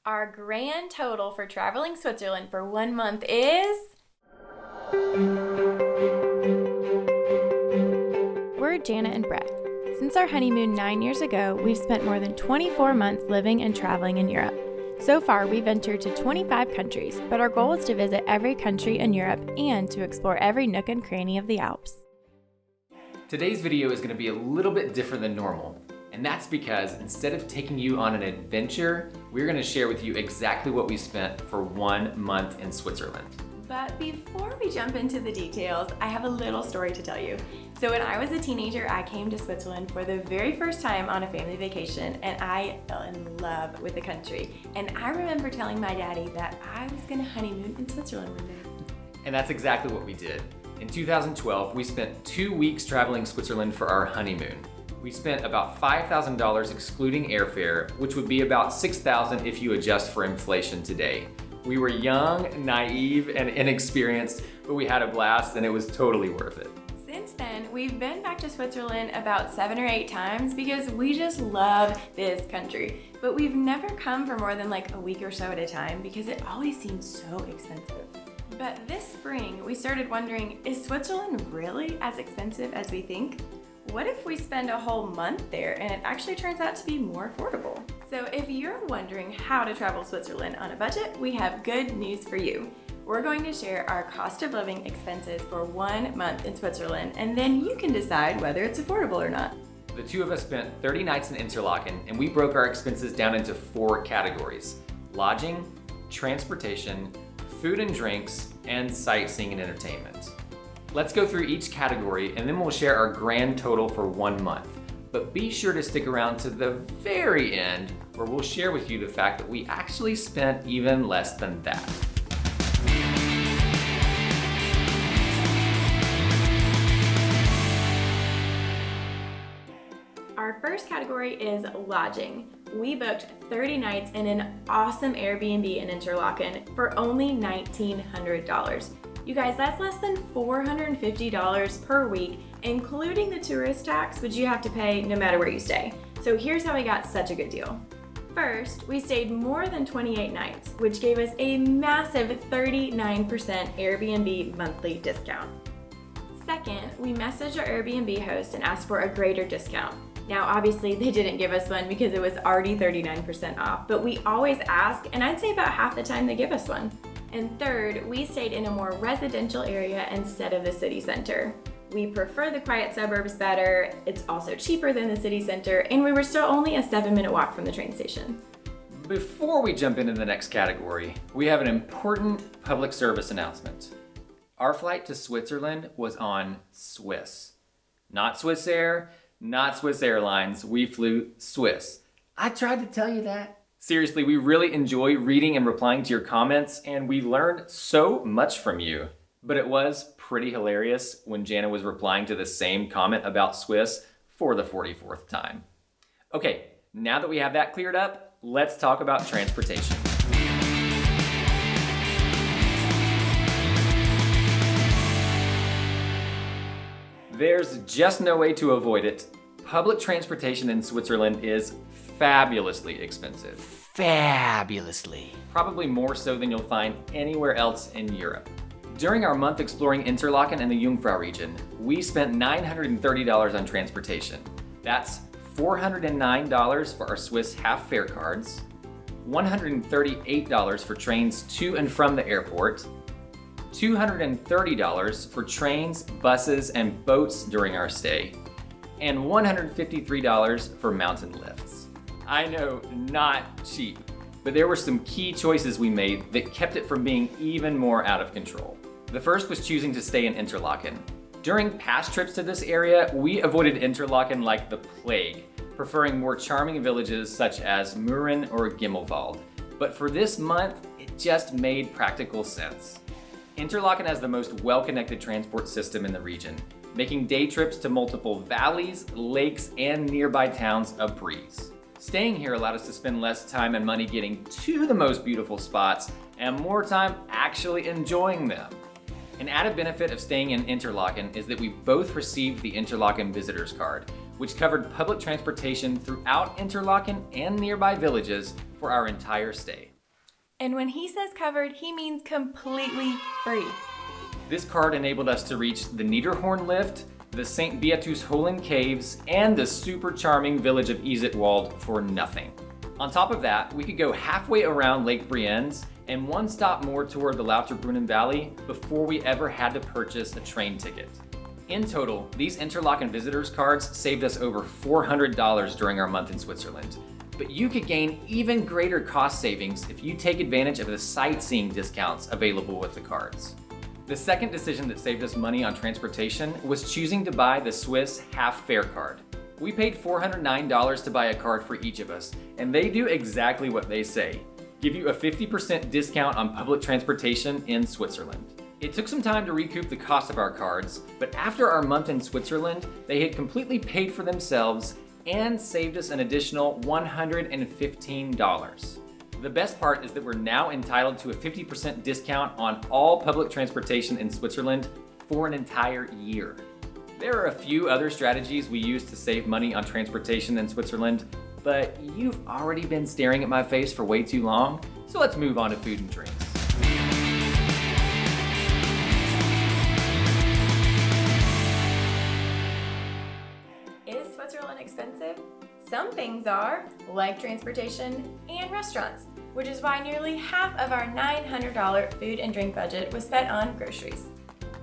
Our grand total for traveling Switzerland for 1 month is... We're Jana and Brett. Since our honeymoon 9 years ago, we've spent more than 24 months living and traveling in Europe. So far, we've ventured to 25 countries, but our goal is to visit every country in Europe and to explore every nook and cranny of the Alps. Today's video is going to be a little bit different than normal. And that's because instead of taking you on an adventure, we're going to share with you exactly what we spent for 1 month in Switzerland. But before we jump into the details, I have a little story to tell you. So when I was a teenager, I came to Switzerland for the very first time on a family vacation, and I fell in love with the country. And I remember telling my daddy that I was going to honeymoon in Switzerland one day. And that's exactly what we did. In 2012, we spent 2 weeks traveling Switzerland for our honeymoon. We spent about $5,000 excluding airfare, which would be about $6,000 if you adjust for inflation today. We were young, naive, and inexperienced, but we had a blast and it was totally worth it. Since then, we've been back to Switzerland about 7 or 8 times because we just love this country. But we've never come for more than like a week or so at a time because it always seems so expensive. But this spring, we started wondering, is Switzerland really as expensive as we think? What if we spend a whole month there and it actually turns out to be more affordable? So if you're wondering how to travel Switzerland on a budget, we have good news for you. We're going to share our cost of living expenses for 1 month in Switzerland, and then you can decide whether it's affordable or not. The two of us spent 30 nights in Interlaken, and we broke our expenses down into 4 categories: lodging, transportation, food and drinks, and sightseeing and entertainment. Let's go through each category and then we'll share our grand total for 1 month. But be sure to stick around to the very end where we'll share with you the fact that we actually spent even less than that. Our first category is lodging. We booked 30 nights in an awesome Airbnb in Interlaken for only $1,900. You guys, that's less than $450 per week, including the tourist tax, which you have to pay no matter where you stay. So here's how we got such a good deal. First, we stayed more than 28 nights, which gave us a massive 39% Airbnb monthly discount. Second, we messaged our Airbnb host and asked for a greater discount. Now, obviously, they didn't give us one because it was already 39% off, but we always ask, and I'd say about half the time they give us one. And third, we stayed in a more residential area instead of the city center. We prefer the quiet suburbs better, it's also cheaper than the city center, and we were still only a 7-minute walk from the train station. Before we jump into the next category, we have an important public service announcement. Our flight to Switzerland was on Swiss. Not Swiss Air, not Swiss Airlines, we flew Swiss. I tried to tell you that. Seriously, we really enjoy reading and replying to your comments, and we learned so much from you. But it was pretty hilarious when Jana was replying to the same comment about Swiss for the 44th time. Okay, now that we have that cleared up, let's talk about transportation. There's just no way to avoid it. Public transportation in Switzerland is fabulously expensive. Fabulously. Probably more so than you'll find anywhere else in Europe. During our month exploring Interlaken and the Jungfrau region, we spent $930 on transportation. That's $409 for our Swiss half fare cards, $138 for trains to and from the airport, $230 for trains, buses, and boats during our stay, and $153 for mountain lifts. I know, not cheap, but there were some key choices we made that kept it from being even more out of control. The first was choosing to stay in Interlaken. During past trips to this area, we avoided Interlaken like the plague, preferring more charming villages such as Mürren or Grindelwald. But for this month, it just made practical sense. Interlaken has the most well-connected transport system in the region, making day trips to multiple valleys, lakes, and nearby towns a breeze. Staying here allowed us to spend less time and money getting to the most beautiful spots and more time actually enjoying them. An added benefit of staying in Interlaken is that we both received the Interlaken Visitor's Card, which covered public transportation throughout Interlaken and nearby villages for our entire stay. And when he says covered, he means completely free. This card enabled us to reach the Niederhorn lift, the St. Beatus-Holen caves, and the super charming village of Isetwald for nothing. On top of that, we could go halfway around Lake Brienz and one stop more toward the Lauterbrunnen Valley before we ever had to purchase a train ticket. In total, these Interlaken visitors cards saved us over $400 during our month in Switzerland. But you could gain even greater cost savings if you take advantage of the sightseeing discounts available with the cards. The second decision that saved us money on transportation was choosing to buy the Swiss half fare card. We paid $409 to buy a card for each of us, and they do exactly what they say. Give you a 50% discount on public transportation in Switzerland. It took some time to recoup the cost of our cards, but after our month in Switzerland, they had completely paid for themselves and saved us an additional $115. The best part is that we're now entitled to a 50% discount on all public transportation in Switzerland for an entire year. There are a few other strategies we use to save money on transportation in Switzerland, but you've already been staring at my face for way too long, so let's move on to food and drinks. Is Switzerland expensive? Some things are, like transportation and restaurants, which is why nearly half of our $900 food and drink budget was spent on groceries.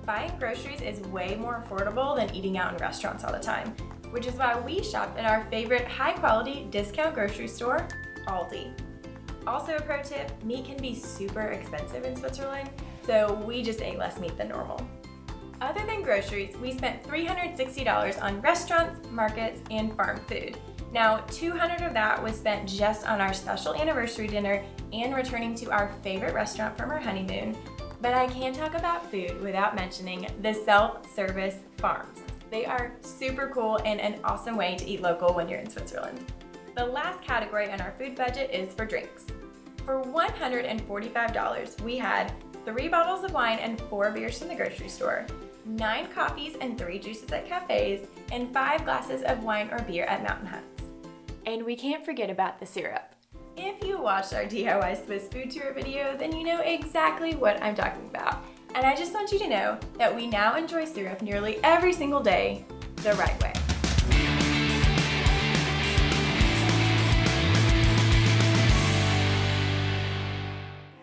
Buying groceries is way more affordable than eating out in restaurants all the time, which is why we shop at our favorite high-quality discount grocery store, Aldi. Also a pro tip, meat can be super expensive in Switzerland, so we just ate less meat than normal. Other than groceries, we spent $360 on restaurants, markets, and farm food. Now, $200 of that was spent just on our special anniversary dinner and returning to our favorite restaurant from our honeymoon. But I can't talk about food without mentioning the self-service farms. They are super cool and an awesome way to eat local when you're in Switzerland. The last category on our food budget is for drinks. For $145, we had 3 bottles of wine and 4 beers from the grocery store, 9 coffees and 3 juices at cafes, and 5 glasses of wine or beer at Mountain Huts. And we can't forget about the syrup. If you watched our DIY Swiss food tour video, then you know exactly what I'm talking about. And I just want you to know that we now enjoy syrup nearly every single day the right way.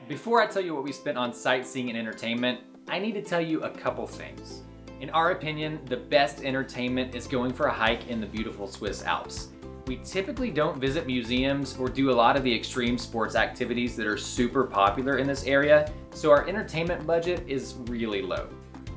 Before I tell you what we spent on sightseeing and entertainment, I need to tell you a couple things. In our opinion, the best entertainment is going for a hike in the beautiful Swiss Alps. We typically don't visit museums or do a lot of the extreme sports activities that are super popular in this area, so our entertainment budget is really low.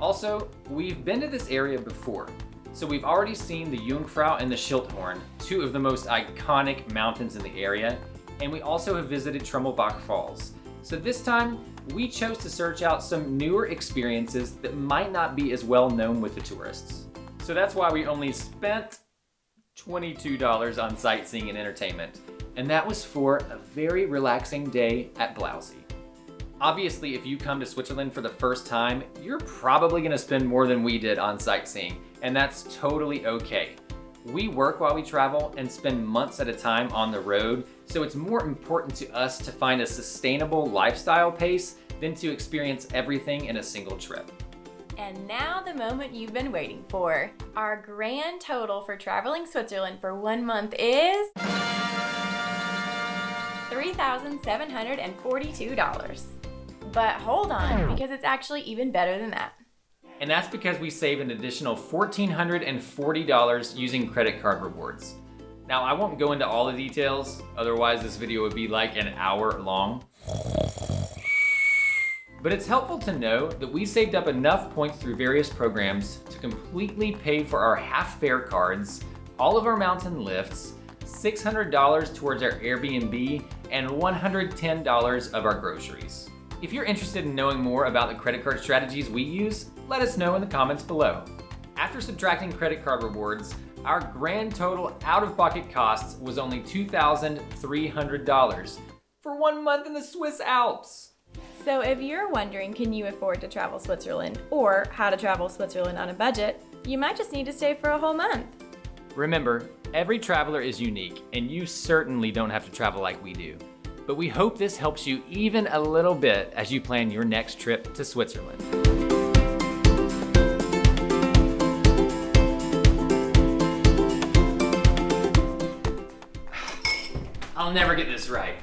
Also, we've been to this area before, so we've already seen the Jungfrau and the Schildhorn, 2 of the most iconic mountains in the area, and we also have visited Trummelbach Falls. So this time, we chose to search out some newer experiences that might not be as well known with the tourists. So that's why we only spent $22 on sightseeing and entertainment, and that was for a very relaxing day at Blousy. Obviously, if you come to Switzerland for the first time, you're probably gonna spend more than we did on sightseeing, and that's totally okay. We work while we travel and spend months at a time on the road, so it's more important to us to find a sustainable lifestyle pace than to experience everything in a single trip. And now the moment you've been waiting for. Our grand total for traveling Switzerland for 1 month is $3,742. But hold on, because it's actually even better than that. And that's because we saved an additional $1,440 using credit card rewards. Now, I won't go into all the details, otherwise this video would be like an hour long. But it's helpful to know that we saved up enough points through various programs to completely pay for our half fare cards, all of our mountain lifts, $600 towards our Airbnb, and $110 of our groceries. If you're interested in knowing more about the credit card strategies we use, let us know in the comments below. After subtracting credit card rewards, our grand total out-of-pocket costs was only $2,300 for 1 month in the Swiss Alps. So if you're wondering, can you afford to travel Switzerland or how to travel Switzerland on a budget, you might just need to stay for a whole month. Remember, every traveler is unique, and you certainly don't have to travel like we do. But we hope this helps you even a little bit as you plan your next trip to Switzerland. I'll never get this right.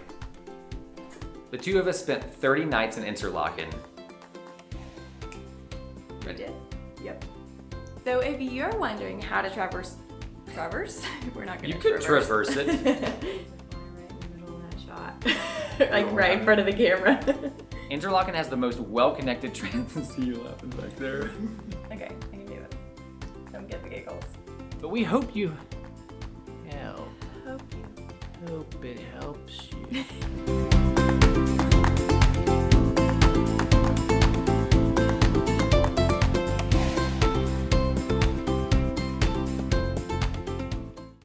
The two of us spent 30 nights in Interlaken. You did? Yep. So if you're wondering how to traverse, we're not gonna You could traverse it. Right in the middle of that shot. Like right in front of the camera. Interlaken has the most well-connected transit. See you laughing back there. Okay, I can do it. Don't get the giggles. But we hope you help. Hope you. Hope it helps you.